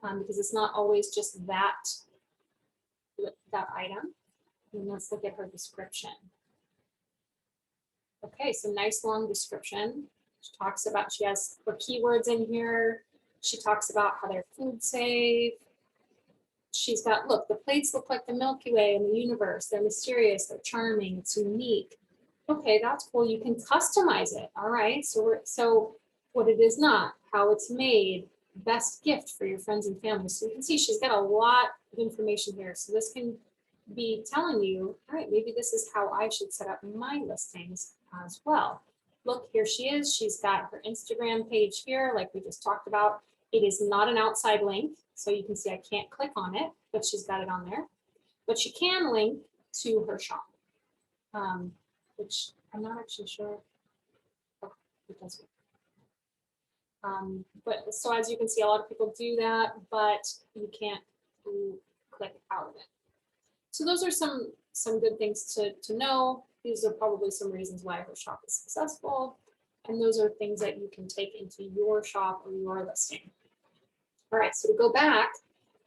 because it's not always just that item. And let's look at her description. Okay, so nice long description. She talks about, she has her keywords in here. She talks about how they're food safe. She's got, look, the plates look like the Milky Way in the universe. They're mysterious, they're charming, it's unique. Okay, that's cool. You can customize it. All right. So what it is not, how it's made, best gift for your friends and family. So you can see she's got a lot of information here. So this can be telling you, all right, maybe this is how I should set up my listings as well. Look, here she is. She's got her Instagram page here, like we just talked about. It is not an outside link. So you can see I can't click on it, but she's got it on there. But she can link to her shop. Which I'm not actually sure. Oh, it does work. But so as you can see, a lot of people do that, but you can't click out of it. So those are some good things to know. These are probably some reasons why her shop is successful. And those are things that you can take into your shop or your listing. All right, so to go back,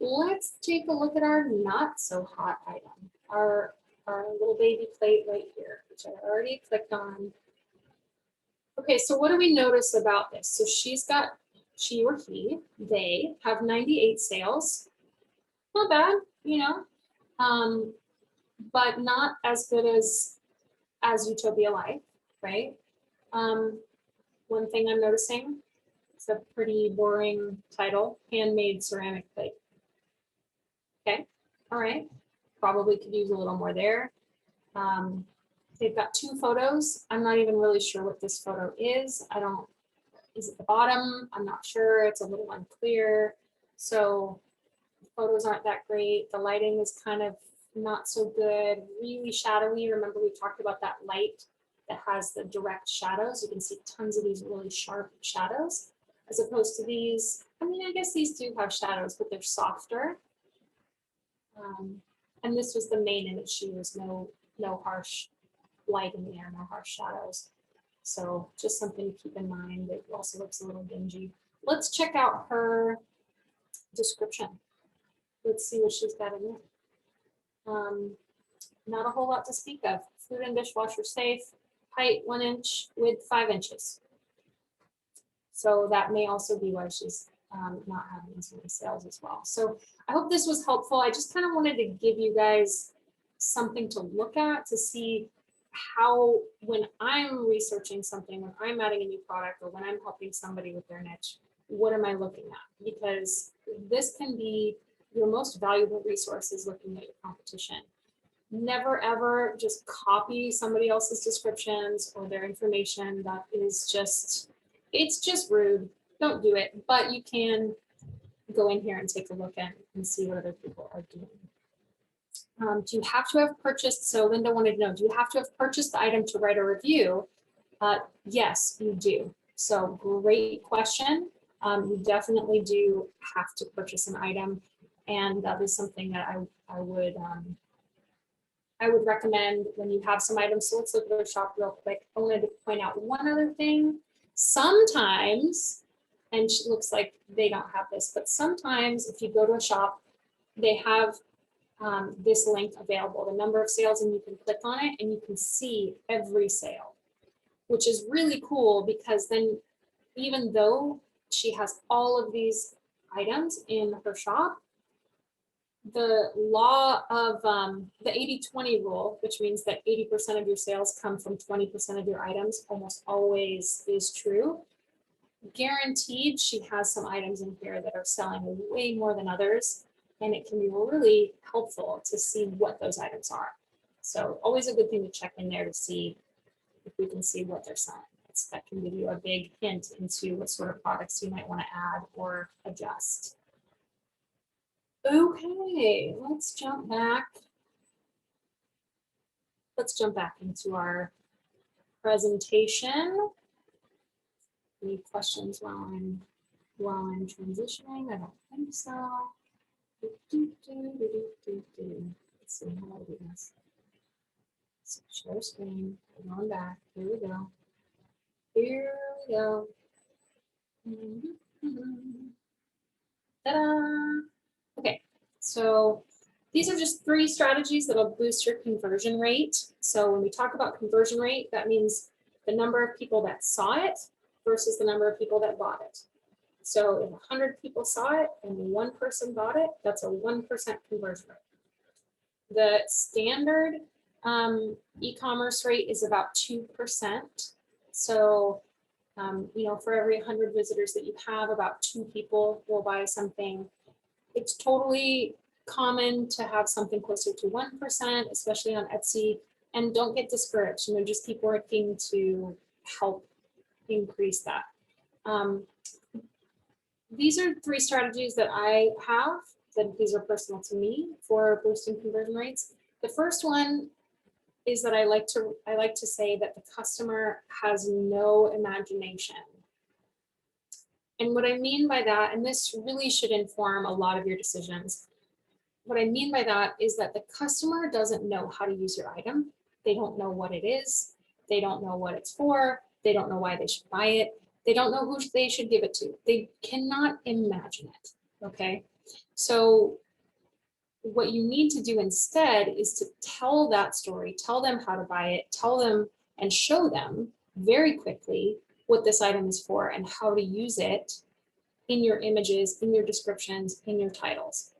let's take a look at our not so hot item, our little baby plate right here, which I already clicked on. Okay, so what do we notice about this? So she or he, they have 98 sales. Not bad, you know, but not as good as Utopia Life, right? One thing I'm noticing, it's a pretty boring title, handmade ceramic plate. Okay, all right, probably could use a little more there. They've got 2 photos. I'm not even really sure what this photo is. Is it the bottom? I'm not sure. It's a little unclear. So the photos aren't that great. The lighting is kind of not so good, really shadowy. Remember we talked about that light that has the direct shadows. You can see tons of these really sharp shadows as opposed to these. I mean, I guess these do have shadows, but they're softer. And this was the main issue, was no harsh light in there, no harsh shadows. So just something to keep in mind. It also looks a little dingy. Let's check out her description. Let's see what she's got in there. Not a whole lot to speak of. Food and dishwasher safe, height 1 inch, width 5 inches. So that may also be why she's not having as many sales as well. So I hope this was helpful. I just kind of wanted to give you guys something to look at to see how, when I'm researching something, when I'm adding a new product, or when I'm helping somebody with their niche, what am I looking at? Because this can be your most valuable resource, is looking at your competition. Never ever just copy somebody else's descriptions or their information. That is just, it's just rude. Don't do it, but you can go in here and take a look at and see what other people are doing. Do you have to have purchased, so Linda wanted to know, do you have to have purchased the item to write a review? Yes, you do. So great question. You definitely do have to purchase an item, and that is something that I would recommend when you have some items. So let's look at our shop real quick. I wanted to point out one other thing. Sometimes, and it looks like they don't have this, but sometimes if you go to a shop, they have this link available, the number of sales, and you can click on it and you can see every sale, which is really cool, because then even though she has all of these items in her shop, the law of the 80-20 rule, which means that 80% of your sales come from 20% of your items, almost always is true. Guaranteed, she has some items in here that are selling way more than others, and it can be really helpful to see what those items are. So always a good thing to check in there to see if we can see what they're selling. That can give you a big hint into what sort of products you might want to add or adjust. Okay, let's jump back. Let's jump back into our presentation. Any questions while I'm transitioning? I don't think so. Let's see how I do this. So share screen. We're going back. Here we go. Here we go. Ta-da! Okay, so these are just 3 strategies that'll boost your conversion rate. So when we talk about conversion rate, that means the number of people that saw it versus the number of people that bought it. So if 100 people saw it and 1 person bought it, that's a 1% conversion rate. The standard e-commerce rate is about 2%. So, you know, for every 100 visitors that you have, about 2 people will buy something. It's totally common to have something closer to 1%, especially on Etsy. And don't get discouraged, you know, just keep working to help increase that. These are 3 strategies that I have, that these are personal to me for boosting conversion rates. The first one is that I like to say that the customer has no imagination. And what I mean by that, and this really should inform a lot of your decisions, what I mean by that is that the customer doesn't know how to use your item. They don't know what it is. They don't know what it's for. They don't know why they should buy it. They don't know who they should give it to. They cannot imagine it, okay? So what you need to do instead is to tell that story, tell them how to buy it, tell them and show them very quickly what this item is for and how to use it in your images, in your descriptions, in your titles.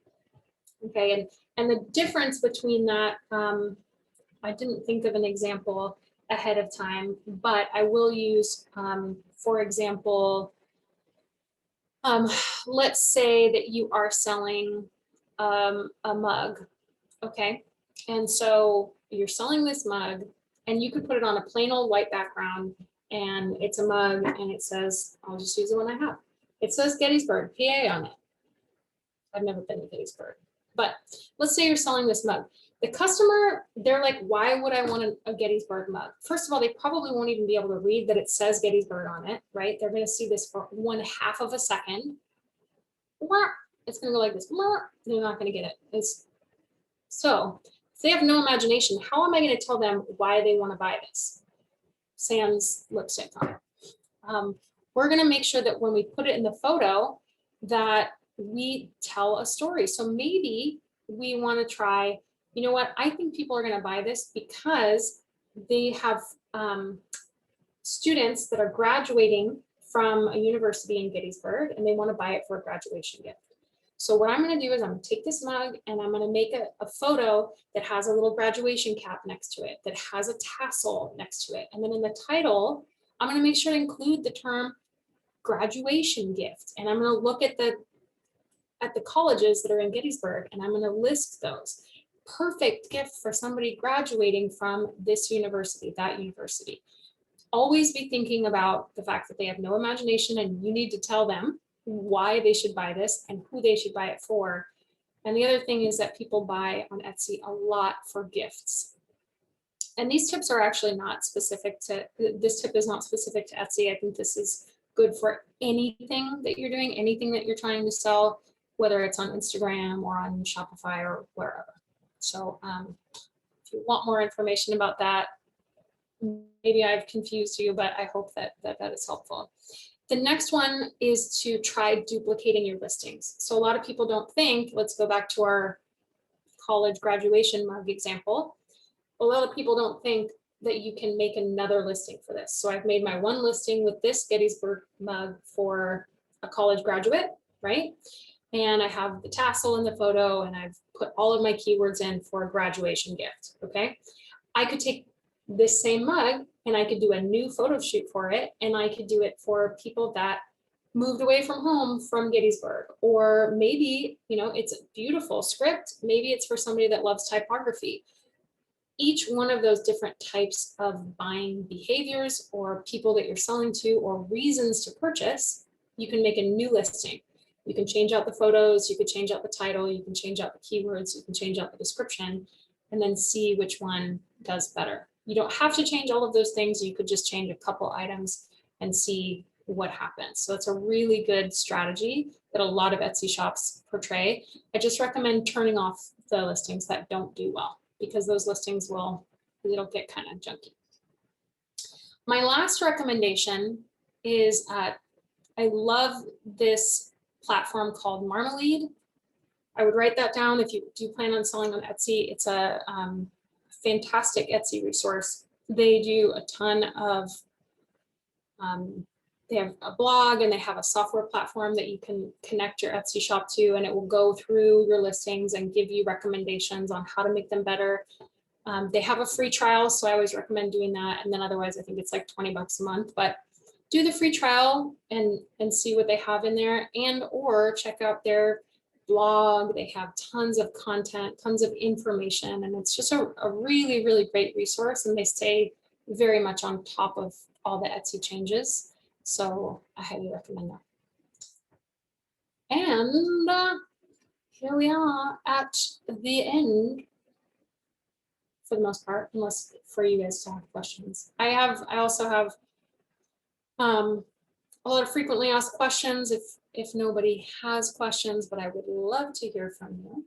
Okay, and the difference between that, I didn't think of an example ahead of time, but I will use, for example, let's say that you are selling a mug, okay? And so you're selling this mug and you could put it on a plain old white background and it's a mug and it says, I'll just use the one I have. It says Gettysburg, PA on it. I've never been to Gettysburg, but let's say you're selling this mug. The customer, they're like, why would I want a Gettysburg mug? First of all, they probably won't even be able to read that it says Gettysburg on it, right? They're gonna see this for 1/2 of a second. It's gonna go like this. They're not gonna get it. So if they have no imagination, how am I gonna tell them why they wanna buy this? Sans lipstick on it. We're gonna make sure that when we put it in the photo that we tell a story. So maybe we wanna try, you know what, I think people are gonna buy this because they have students that are graduating from a university in Gettysburg and they wanna buy it for a graduation gift. So what I'm gonna do is I'm gonna take this mug and I'm gonna make a photo that has a little graduation cap next to it, that has a tassel next to it. And then in the title, I'm gonna make sure to include the term graduation gift. And I'm gonna look at the colleges that are in Gettysburg and I'm gonna list those. Perfect gift for somebody graduating from this university, that university. Always be thinking about the fact that they have no imagination and you need to tell them why they should buy this and who they should buy it for. And the other thing is that people buy on Etsy a lot for gifts. And these tips are actually not specific to, this tip is not specific to Etsy. I think this is good for anything that you're doing, anything that you're trying to sell, whether it's on Instagram or on Shopify or wherever. So if you want more information about that, maybe I've confused you, but I hope that is helpful. The next one is to try duplicating your listings. So a lot of people don't think, let's go back to our college graduation mug example. A lot of people don't think that you can make another listing for this. So I've made my one listing with this Gettysburg mug for a college graduate, right? And I have the tassel in the photo and I've put all of my keywords in for a graduation gift, okay? I could take this same mug and I could do a new photo shoot for it. And I could do it for people that moved away from home from Gettysburg, or maybe, you know, it's a beautiful script. Maybe it's for somebody that loves typography. Each one of those different types of buying behaviors or people that you're selling to or reasons to purchase, you can make a new listing. You can change out the photos, you could change out the title, you can change out the keywords, you can change out the description, and then see which one does better. You don't have to change all of those things. You could just change a couple items and see what happens. So it's a really good strategy that a lot of Etsy shops portray. I just recommend turning off the listings that don't do well, because those listings it'll get kind of junky. My last recommendation is I love this platform called Marmalade. I would write that down if you do plan on selling on Etsy. It's a fantastic Etsy resource. They do a ton of, they have a blog and they have a software platform that you can connect your Etsy shop to, and it will go through your listings and give you recommendations on how to make them better. They have a free trial, so I always recommend doing that. And then otherwise, I think it's like 20 bucks a month, but do the free trial and see what they have in there, and or check out their blog. They have tons of content, tons of information, and it's just a really, really great resource. And they stay very much on top of all the Etsy changes. So I highly recommend that. And here we are at the end for the most part, unless for you guys to have questions. I also have a lot of frequently asked questions if nobody has questions, but I would love to hear from you.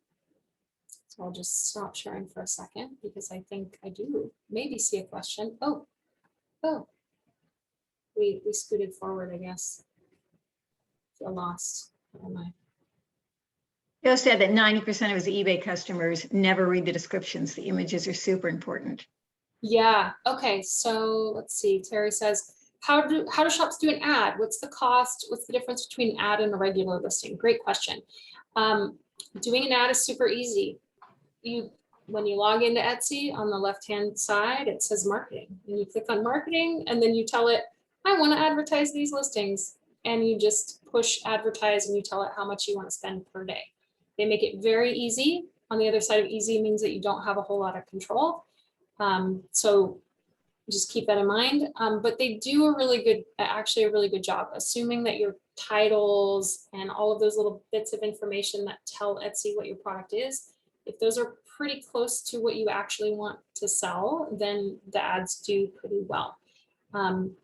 So I'll just stop sharing for a second because I think I do maybe see a question. Oh, we scooted forward, I guess. Feel lost. Where am I? Joe said that 90% of his eBay customers never read the descriptions. The images are super important. Yeah, okay, so let's see. Terry says, how do shops do an ad? What's the cost? What's the difference between an ad and a regular listing? Great question. Doing an ad is super easy. When you log into Etsy, on the left-hand side, it says marketing. And you click on marketing, and then you tell it, I want to advertise these listings. And you just push advertise, and you tell it how much you want to spend per day. They make it very easy. On the other side of easy means that you don't have a whole lot of control. So just keep that in mind. But they do actually a really good job, assuming that your titles and all of those little bits of information that tell Etsy what your product is, if those are pretty close to what you actually want to sell, then the ads do pretty well.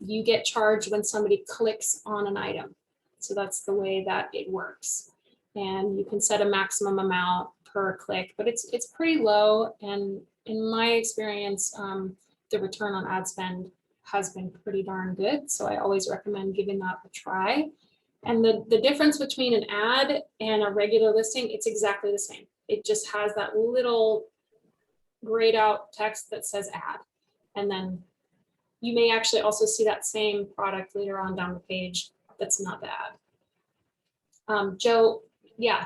You get charged when somebody clicks on an item. So that's the way that it works. And you can set a maximum amount per click, but it's pretty low. And in my experience, the return on ad spend has been pretty darn good. So I always recommend giving that a try. And the difference between an ad and a regular listing, it's exactly the same. It just has that little grayed out text that says ad. And then you may actually also see that same product later on down the page that's not the ad. Joe, yeah,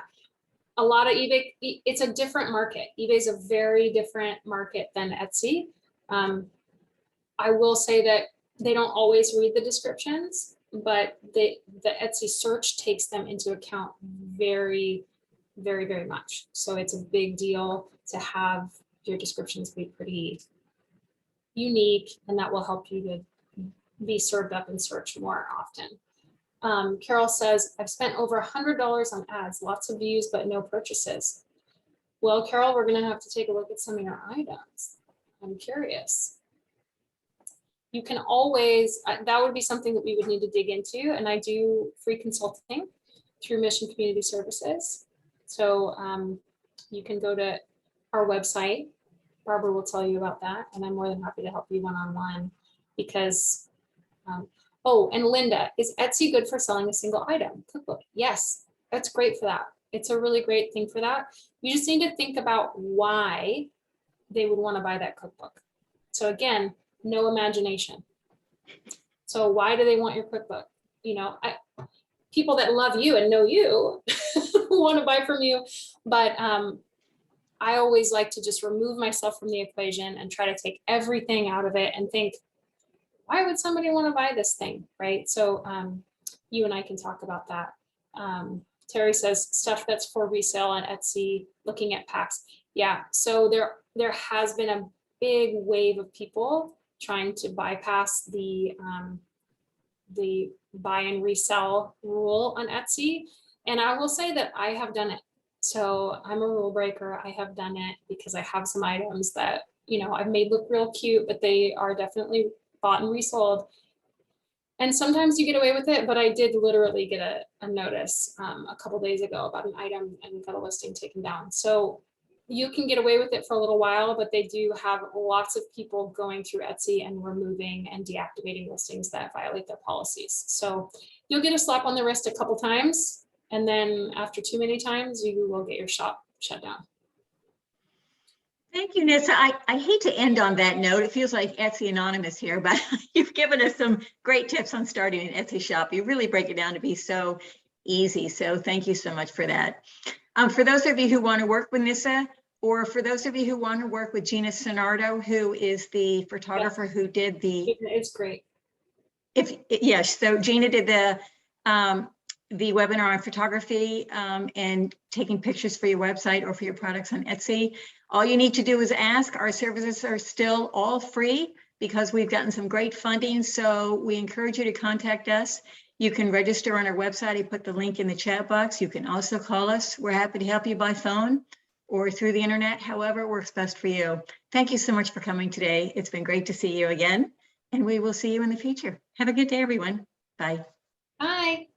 a lot of eBay, it's a different market. eBay is a very different market than Etsy. I will say that they don't always read the descriptions, but the Etsy search takes them into account very, very, very much. So it's a big deal to have your descriptions be pretty unique, and that will help you to be served up in search more often. Carol says, I've spent over $100 on ads, lots of views, but no purchases. Well, Carol, we're going to have to take a look at some of your items. I'm curious. You can always, that would be something that we would need to dig into. And I do free consulting through Mission Community Services. So you can go to our website. Barbara will tell you about that. And I'm more than happy to help you one-on-one because, oh, and Linda, is Etsy good for selling a single item? Cookbook. Yes, that's great for that. It's a really great thing for that. You just need to think about why they would want to buy that cookbook. So again, no imagination. So why do they want your cookbook? You know, people that love you and know you want to buy from you, but I always like to just remove myself from the equation and try to take everything out of it and think, why would somebody want to buy this thing, right? So you and I can talk about that. Terry says stuff that's for resale on Etsy, looking at packs. Yeah, so there has been a big wave of people trying to bypass the buy and resell rule on Etsy. And I will say that I have done it. So I'm a rule breaker. I have done it because I have some items that, you know, I've made look real cute, but they are definitely bought and resold. And sometimes you get away with it, but I did literally get a notice a couple days ago about an item and got a listing taken down. So you can get away with it for a little while, but they do have lots of people going through Etsy and removing and deactivating listings that violate their policies. So you'll get a slap on the wrist a couple times, and then after too many times, you will get your shop shut down. Thank you, Nisse. I hate to end on that note. It feels like Etsy Anonymous here, but you've given us some great tips on starting an Etsy shop. You really break it down to be so easy. So thank you so much for that. For those of you who want to work with Nisse, or for those of you who want to work with Gina Sonardo, who is the photographer who did the. It's great. Yes, so Gina did the webinar on photography and taking pictures for your website or for your products on Etsy. All you need to do is ask. Our services are still all free because we've gotten some great funding. So we encourage you to contact us. You can register on our website. I put the link in the chat box. You can also call us. We're happy to help you by phone or through the internet, however works best for you. Thank you so much for coming today. It's been great to see you again, and we will see you in the future. Have a good day, everyone. Bye. Bye.